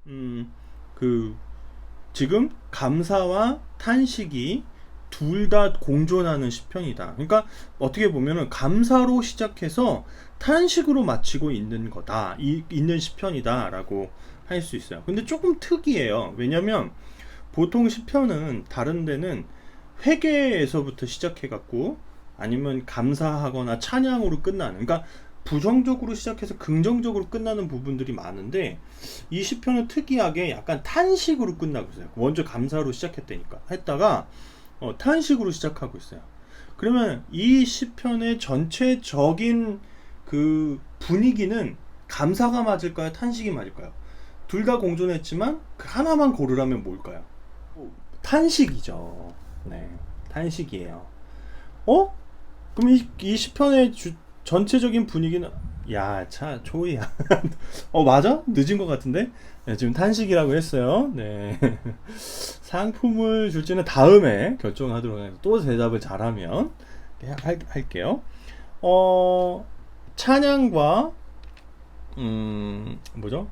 음, 그 지금 감사와 탄식이 둘 다 공존하는 시편이다. 그러니까 어떻게 보면은 감사로 시작해서 탄식으로 마치고 있는 거다. 있는 시편이다라고 할 수 있어요. 근데 조금 특이해요. 왜냐면 보통 시편은 다른 데는 회개에서부터 시작해 갖고 아니면 감사하거나 찬양으로 끝나는, 그러니까 부정적으로 시작해서 긍정적으로 끝나는 부분들이 많은데 이 시편은 특이하게 약간 탄식으로 끝나고 있어요. 먼저 감사로 시작했다니까 했다가 탄식으로 시작하고 있어요. 그러면 이 시편의 전체적인 그 분위기는 감사가 맞을까요? 탄식이 맞을까요? 둘 다 공존했지만 그 하나만 고르라면 뭘까요? 탄식이죠. 네, 탄식이에요. 어? 그럼 이 시편의 전체적인 분위기는, 야, 차 조이야. 맞아? 늦은 것 같은데? 네, 지금 탄식이라고 했어요. 네. 상품을 줄지는 다음에 결정하도록 해서 또 대답을 잘하면 할게요. 어, 찬양과 뭐죠?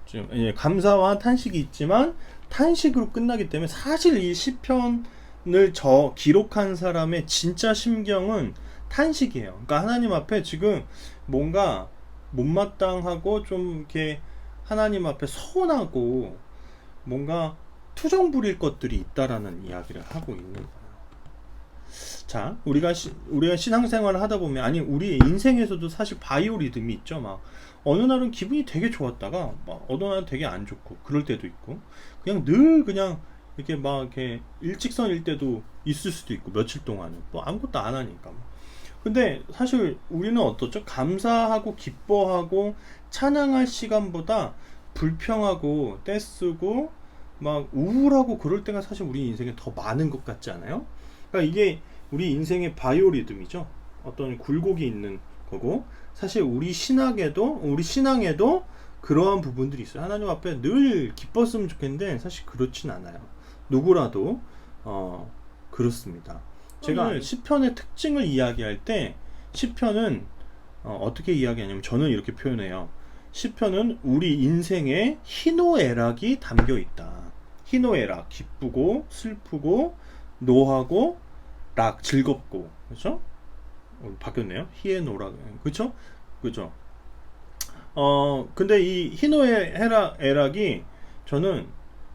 좀 감사와 탄식이 있지만 탄식으로 끝나기 때문에 사실 이 시편을 기록한 사람의 진짜 심경은 탄식이에요. 그러니까 하나님 앞에 지금 뭔가 못마땅하고 좀 이렇게 하나님 앞에 서운하고 뭔가 투정 부릴 것들이 있다라는 이야기를 하고 있는 거예요. 자, 우리가 신앙생활을 하다 보면, 아니 우리 인생에서도 사실 바이오 리듬이 있죠. 막 어느 날은 기분이 되게 좋았다가 막 어느 날은 되게 안 좋고 그럴 때도 있고, 그냥 늘 그냥 이렇게 막 이렇게 일직선일 때도 있을 수도 있고, 며칠 동안은 뭐 아무것도 안 하니까. 근데 사실 우리는 어떻죠? 감사하고 기뻐하고 찬양할 시간보다 불평하고 떼쓰고 막 우울하고 그럴 때가 사실 우리 인생에 더 많은 것 같지 않아요? 그러니까 이게 우리 인생의 바이오리듬이죠. 어떤 굴곡이 있는 거고, 사실 우리 신앙에도 그러한 부분들이 있어요. 하나님 앞에 늘 기뻤으면 좋겠는데 사실 그렇진 않아요. 누구라도 그렇습니다. 제가 오늘 시편의 특징을 이야기할 때 시편은 어떻게 이야기하냐면 저는 이렇게 표현해요. 시편은 우리 인생의 희노애락이 담겨 있다. 희노애락, 기쁘고 슬프고 노하고 락, 즐겁고, 그렇죠? 바뀌었네요. 희애노락, 그렇죠? 그렇죠? 근데 이 희노애락이 저는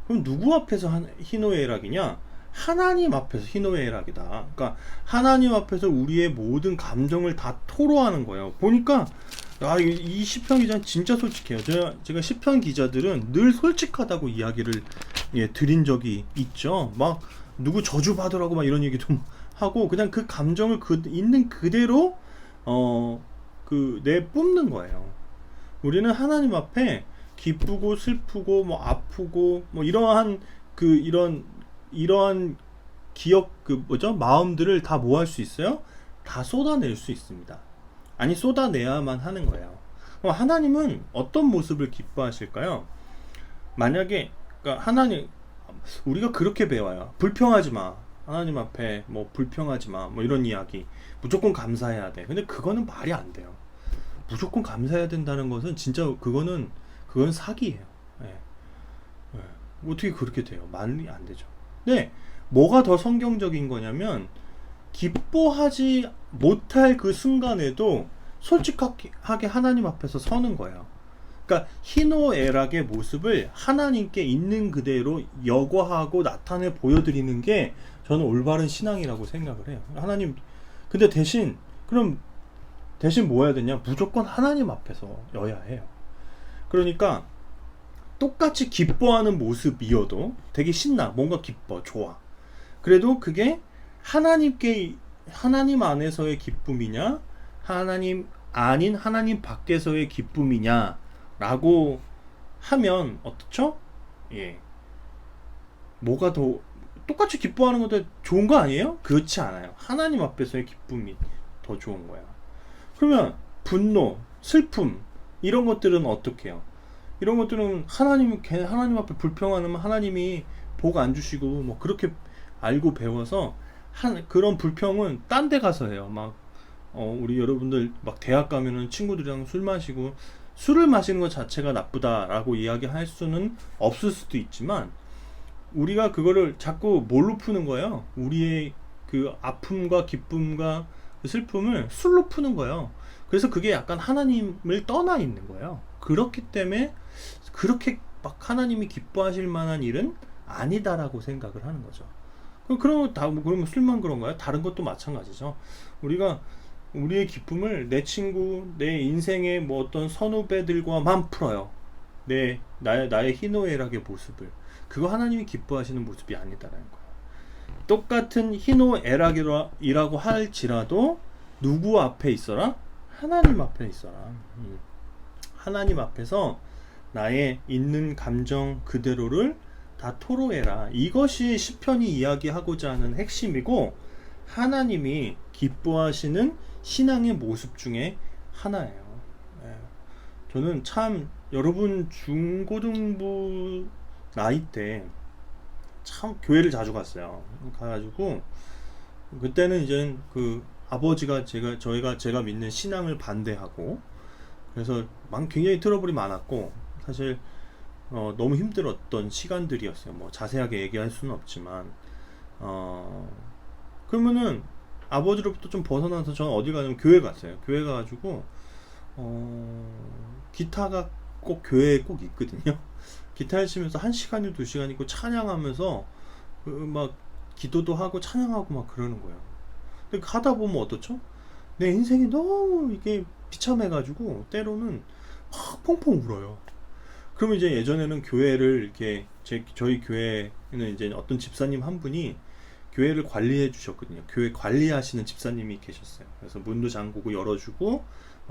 그럼 누구 앞에서 희노애락이냐? 하나님 앞에서 희노애락이다. 그러니까 하나님 앞에서 우리의 모든 감정을 다 토로하는 거예요. 보니까 이 시편 기자는 진짜 솔직해요. 제가 시편 기자들은 늘 솔직하다고 이야기를 드린 적이 있죠. 막 누구 저주 받으라고 막 이런 얘기도 하고 그냥 그 감정을 있는 그대로 내뿜는 거예요. 우리는 하나님 앞에 기쁘고 슬프고 뭐 아프고 뭐 이러한 기억 뭐죠? 마음들을 다 뭐 할 수 있어요? 다 쏟아낼 수 있습니다. 아니 쏟아내야만 하는 거예요. 하나님은 어떤 모습을 기뻐하실까요? 만약에 그러니까 우리가 그렇게 배워요. 불평하지 마. 하나님 앞에 뭐 불평하지 마. 뭐 이런 이야기. 무조건 감사해야 돼. 근데 그거는 말이 안 돼요. 무조건 감사해야 된다는 것은 진짜 그건 사기예요. 예. 예. 어떻게 그렇게 돼요? 말이 안 되죠. 네, 뭐가 더 성경적인 거냐면 기뻐하지 못할 그 순간에도 솔직하게 하나님 앞에서 서는 거예요. 그러니까 희노애락의 모습을 하나님께 있는 그대로 여과하고 나타내 보여드리는 게 저는 올바른 신앙이라고 생각을 해요. 하나님, 근데 대신 뭐 해야 되냐? 무조건 하나님 앞에서 여야 해요. 그러니까 똑같이 기뻐하는 모습이어도 되게 신나, 뭔가 기뻐, 좋아. 그래도 그게 하나님 안에서의 기쁨이냐, 하나님 아닌 하나님 밖에서의 기쁨이냐라고 하면 어떻죠? 예, 뭐가 더 똑같이 기뻐하는 것도 좋은 거 아니에요? 그렇지 않아요. 하나님 앞에서의 기쁨이 더 좋은 거야. 그러면 분노, 슬픔 이런 것들은 어떻게 해요? 이런 것들은 하나님 앞에 불평하면 하나님이 복 안 주시고 뭐 그렇게 알고 배워서 그런 불평은 딴 데 가서 해요. 막 우리 여러분들 막 대학 가면은 친구들이랑 술 마시고 술을 마시는 것 자체가 나쁘다라고 이야기할 수는 없을 수도 있지만 우리가 그거를 자꾸 뭘로 푸는 거예요? 우리의 그 아픔과 기쁨과 그 슬픔을 술로 푸는 거예요. 그래서 그게 약간 하나님을 떠나 있는 거예요. 그렇기 때문에 그렇게 막 하나님이 기뻐하실 만한 일은 아니다라고 생각을 하는 거죠. 그럼 그러면 술만 그런가요? 다른 것도 마찬가지죠. 우리가 우리의 기쁨을 내 친구, 내 인생의 뭐 어떤 선후배들과만 풀어요. 나의 희노애락의 모습을. 그거 하나님이 기뻐하시는 모습이 아니다라는 거예요. 똑같은 희노애락이라고 할지라도 누구 앞에 있어라? 하나님 앞에 있어라. 하나님 앞에서 나의 있는 감정 그대로를 다 토로해라. 이것이 시편이 이야기하고자 하는 핵심이고 하나님이 기뻐하시는 신앙의 모습 중에 하나예요. 예. 저는 참 여러분 중고등부 나이 때 참 교회를 자주 갔어요. 가가지고 그때는 이제 그 아버지가 제가 믿는 신앙을 반대하고 그래서 굉장히 트러블이 많았고 사실 너무 힘들었던 시간들이었어요. 뭐 자세하게 얘기할 수는 없지만 그러면은 아버지로부터 좀 벗어나서 저는 어디 가냐면 교회 갔어요. 교회 가가지고 기타가 꼭 교회에 꼭 있거든요. 기타를 치면서 1시간이고 2시간 있고 찬양하면서 막 기도도 하고 찬양하고 막 그러는 거예요. 근데 가다 보면 어떻죠? 내 인생이 너무 이게 비참해가지고 때로는 막 펑펑 울어요. 그러면 이제 예전에는 교회를 이렇게 저희 교회는 이제 어떤 집사님 한 분이 교회를 관리해 주셨거든요. 교회 관리하시는 집사님이 계셨어요. 그래서 문도 잠그고 열어주고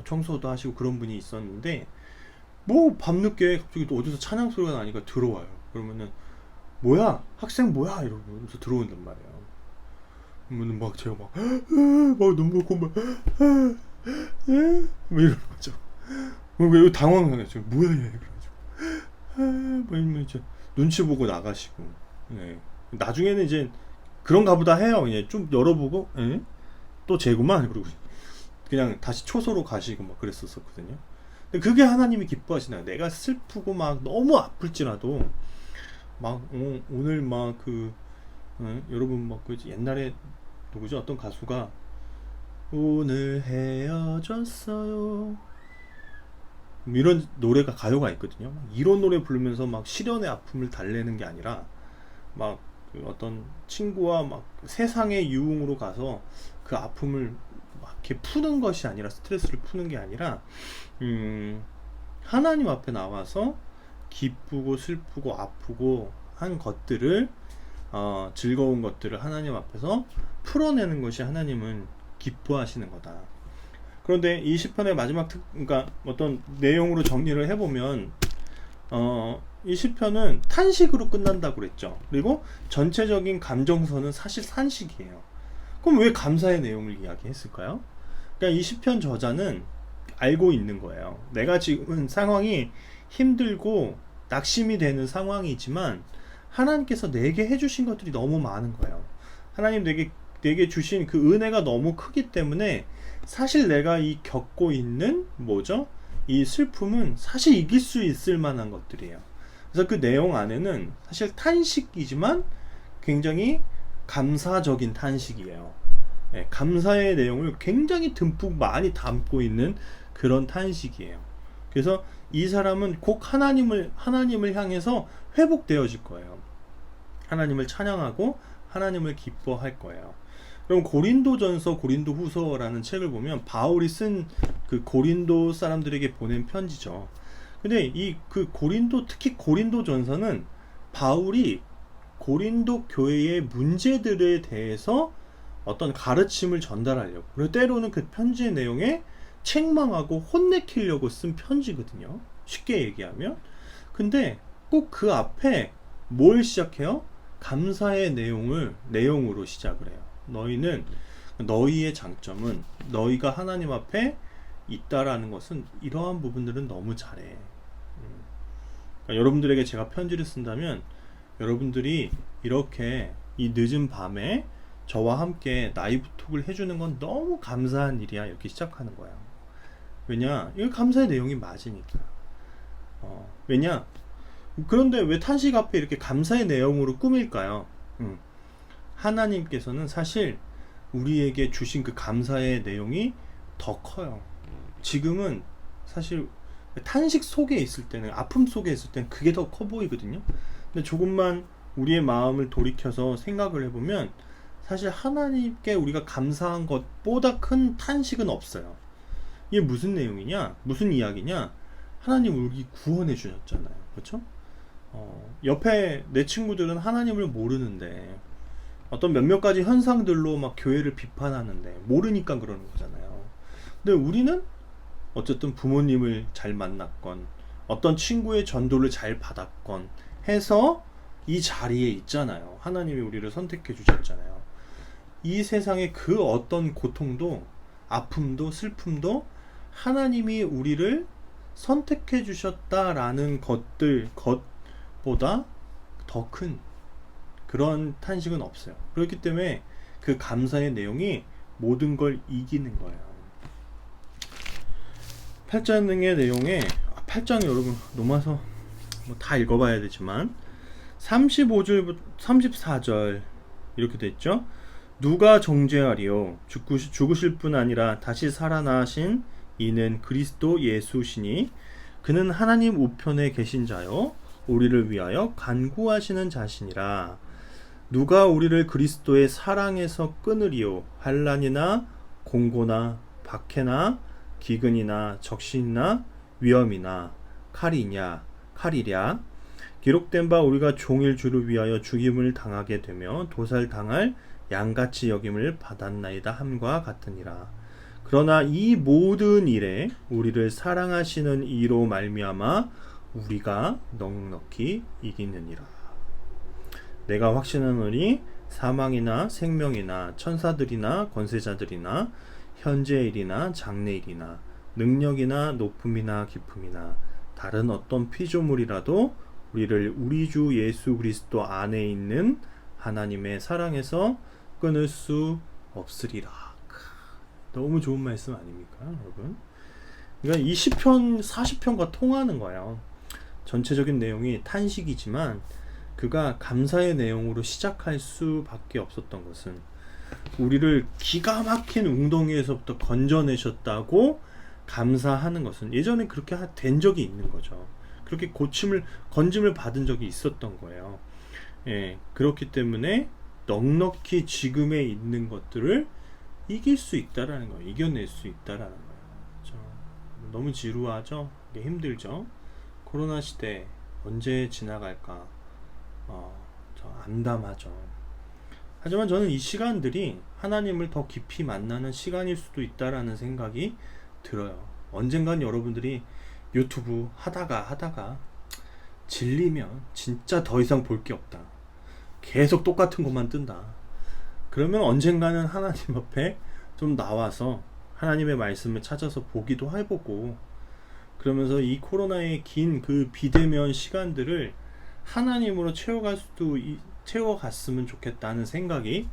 청소도 하시고 그런 분이 있었는데 뭐 밤늦게 갑자기 또 어디서 찬양 소리가 나니까 들어와요. 그러면은 뭐야 학생 뭐야 이러면서 들어온단 말이에요. 그러면은 막 제가 막 눈물 고 막 이러는 거죠. 왜 당황해가지고 뭐야 얘 그래가지고 뭐 이러면 이제 눈치 보고 나가시고 네. 나중에는 이제 그런가 보다 해요. 그냥 좀 열어보고 또 쟤구만 그러고 그냥 다시 초소로 가시고 막 그랬었거든요. 근데 그게 하나님이 기뻐하시나요? 내가 슬프고 막 너무 아플지라도 막 오늘 막 여러분 막 그 옛날에 누구죠? 어떤 가수가 오늘 헤어졌어요 이런 노래가 가요가 있거든요. 이런 노래 부르면서 막 시련의 아픔을 달래는 게 아니라 막 그 어떤 친구와 막 세상의 유흥으로 가서 그 아픔을 막 이렇게 푸는 것이 아니라 스트레스를 푸는 게 아니라 하나님 앞에 나와서 기쁘고 슬프고 아프고 한 것들을 즐거운 것들을 하나님 앞에서 풀어내는 것이 하나님은 기뻐하시는 거다. 그런데 이 시편의 마지막 그러니까 어떤 내용으로 정리를 해보면 이 시편은 탄식으로 끝난다고 그랬죠. 그리고 전체적인 감정선은 사실 산식이에요. 그럼 왜 감사의 내용을 이야기했을까요? 그러니까 이 시편 저자는 알고 있는 거예요. 내가 지금은 상황이 힘들고 낙심이 되는 상황이지만 하나님께서 내게 해주신 것들이 너무 많은 거예요. 하나님 내게 주신 그 은혜가 너무 크기 때문에 사실 내가 겪고 있는 이 슬픔은 사실 이길 수 있을 만한 것들이에요. 그래서 그 내용 안에는 사실 탄식이지만 굉장히 감사적인 탄식이에요. 네, 감사의 내용을 굉장히 듬뿍 많이 담고 있는 그런 탄식이에요. 그래서 이 사람은 곧 하나님을 향해서 회복되어질 거예요. 하나님을 찬양하고 하나님을 기뻐할 거예요. 그럼 고린도전서, 고린도후서라는 책을 보면 바울이 쓴 그 고린도 사람들에게 보낸 편지죠. 근데 특히 고린도전서는 바울이 고린도 교회의 문제들에 대해서 어떤 가르침을 전달하려고, 그리고 때로는 그 편지의 내용에 책망하고 혼내키려고 쓴 편지거든요. 쉽게 얘기하면. 근데 꼭 그 앞에 뭘 시작해요? 감사의 내용으로 시작을 해요. 너희의 장점은 너희가 하나님 앞에 있다라는 것은 이러한 부분들은 너무 잘해. 그러니까 여러분들에게 제가 편지를 쓴다면 여러분들이 이렇게 이 늦은 밤에 저와 함께 라이브 톡을 해주는 건 너무 감사한 일이야. 이렇게 시작하는 거예요. 왜냐? 이거 감사의 내용이 맞으니까. 왜냐? 그런데 왜 탄식 앞에 이렇게 감사의 내용으로 꾸밀까요? 하나님께서는 사실 우리에게 주신 그 감사의 내용이 더 커요. 지금은 사실 탄식 속에 있을 때는, 아픔 속에 있을 때는 그게 더 커 보이거든요. 근데 조금만 우리의 마음을 돌이켜서 생각을 해보면 사실 하나님께 우리가 감사한 것보다 큰 탄식은 없어요. 이게 무슨 내용이냐? 무슨 이야기냐? 하나님 우리 구원해 주셨잖아요. 그렇죠? 옆에 내 친구들은 하나님을 모르는데 어떤 몇몇 가지 현상들로 막 교회를 비판하는데 모르니까 그러는 거잖아요. 근데 우리는 어쨌든 부모님을 잘 만났건 어떤 친구의 전도를 잘 받았건 해서 이 자리에 있잖아요. 하나님이 우리를 선택해 주셨잖아요. 이 세상의 그 어떤 고통도, 아픔도, 슬픔도 하나님이 우리를 선택해 주셨다라는 것보다 더 큰 그런 탄식은 없어요. 그렇기 때문에 그 감사의 내용이 모든 걸 이기는 거예요. 8장의 내용에 8장 여러분 넘어서 다 읽어봐야 되지만 35절부터 34절 이렇게 됐죠. 누가 정죄하리요? 죽으실 뿐 아니라 다시 살아나신 이는 그리스도 예수시니 그는 하나님 우편에 계신 자요 우리를 위하여 간구하시는 자시니라. 누가 우리를 그리스도의 사랑에서 끊으리요? 환난이나 공고나 박해나 기근이나 적신이나 위험이나 칼이랴 기록된 바 우리가 종일 주를 위하여 죽임을 당하게 되며 도살당할 양같이 여김을 받았나이다 함과 같으니라. 그러나 이 모든 일에 우리를 사랑하시는 이로 말미암아 우리가 넉넉히 이기느니라. 내가 확신하노니 사망이나 생명이나 천사들이나 권세자들이나 현재일이나 장래일이나 능력이나 높음이나 깊음이나 다른 어떤 피조물이라도 우리를 우리 주 예수 그리스도 안에 있는 하나님의 사랑에서 끊을 수 없으리라. 너무 좋은 말씀 아닙니까, 여러분? 그러니까 이 시편 40편과 통하는 거예요. 전체적인 내용이 탄식이지만 그가 감사의 내용으로 시작할 수밖에 없었던 것은 우리를 기가 막힌 웅덩이에서부터 건져내셨다고 감사하는 것은 예전에 그렇게 된 적이 있는 거죠. 그렇게 건짐을 받은 적이 있었던 거예요. 예, 그렇기 때문에 넉넉히 지금에 있는 것들을 이길 수 있다라는 거예요. 이겨낼 수 있다라는 거예요. 그렇죠? 너무 지루하죠? 이게 힘들죠? 코로나 시대 언제 지나갈까? 저 암담하죠. 하지만 저는 이 시간들이 하나님을 더 깊이 만나는 시간일 수도 있다라는 생각이 들어요. 언젠간 여러분들이 유튜브 하다가 질리면 진짜 더 이상 볼 게 없다. 계속 똑같은 것만 뜬다. 그러면 언젠가는 하나님 앞에 좀 나와서 하나님의 말씀을 찾아서 보기도 해보고 그러면서 이 코로나의 긴 그 비대면 시간들을 하나님으로 채워갔으면 좋겠다는 생각이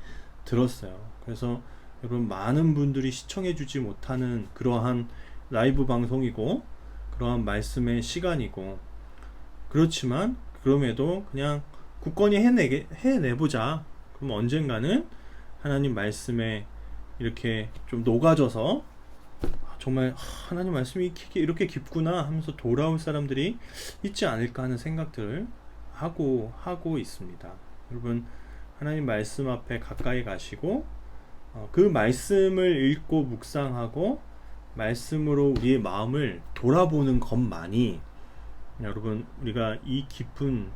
들었어요. 그래서 여러분 많은 분들이 시청해주지 못하는 그러한 라이브 방송이고 그러한 말씀의 시간이고 그렇지만 그럼에도 그냥 굳건히 해내보자. 그럼 언젠가는 하나님 말씀에 이렇게 좀 녹아져서 정말 하나님 말씀이 이렇게 깊구나 하면서 돌아올 사람들이 있지 않을까 하는 생각들을 하고 있습니다. 여러분 하나님 말씀 앞에 가까이 가시고 그 말씀을 읽고 묵상하고 말씀으로 우리의 마음을 돌아보는 것만이 여러분 우리가 이 깊은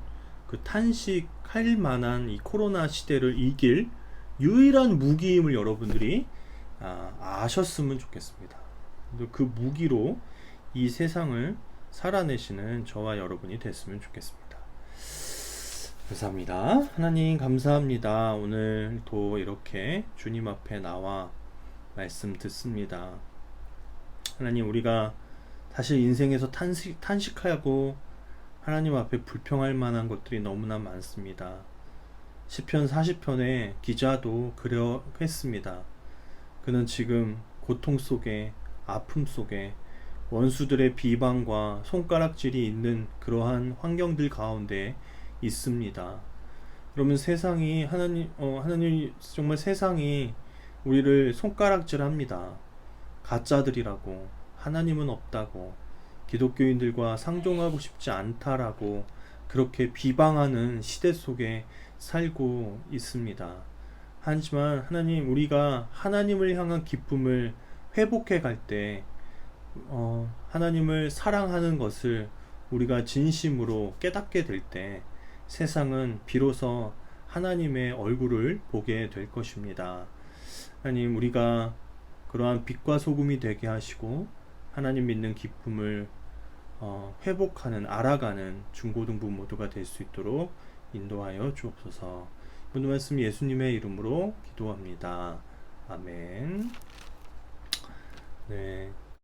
그 탄식할 만한 이 코로나 시대를 이길 유일한 무기임을 여러분들이 아셨으면 좋겠습니다. 그 무기로 이 세상을 살아내시는 저와 여러분이 됐으면 좋겠습니다. 감사합니다. 하나님 감사합니다. 오늘도 이렇게 주님 앞에 나와 말씀 듣습니다. 하나님 우리가 사실 인생에서 탄식하고 하나님 앞에 불평할 만한 것들이 너무나 많습니다. 시편 40편의 기자도 그러했습니다. 그는 지금 고통 속에 아픔 속에 원수들의 비방과 손가락질이 있는 그러한 환경들 가운데 있습니다. 그러면 세상이 하나님 정말 세상이 우리를 손가락질합니다. 가짜들이라고, 하나님은 없다고, 기독교인들과 상종하고 싶지 않다라고 그렇게 비방하는 시대 속에 살고 있습니다. 하지만 하나님, 우리가 하나님을 향한 기쁨을 회복해 갈 때, 하나님을 사랑하는 것을 우리가 진심으로 깨닫게 될 때, 세상은 비로소 하나님의 얼굴을 보게 될 것입니다. 하나님, 우리가 그러한 빛과 소금이 되게 하시고 하나님 믿는 기쁨을 회복하는, 알아가는 중고등부 모두가 될 수 있도록 인도하여 주옵소서. 오늘 말씀 예수님의 이름으로 기도합니다. 아멘. 네.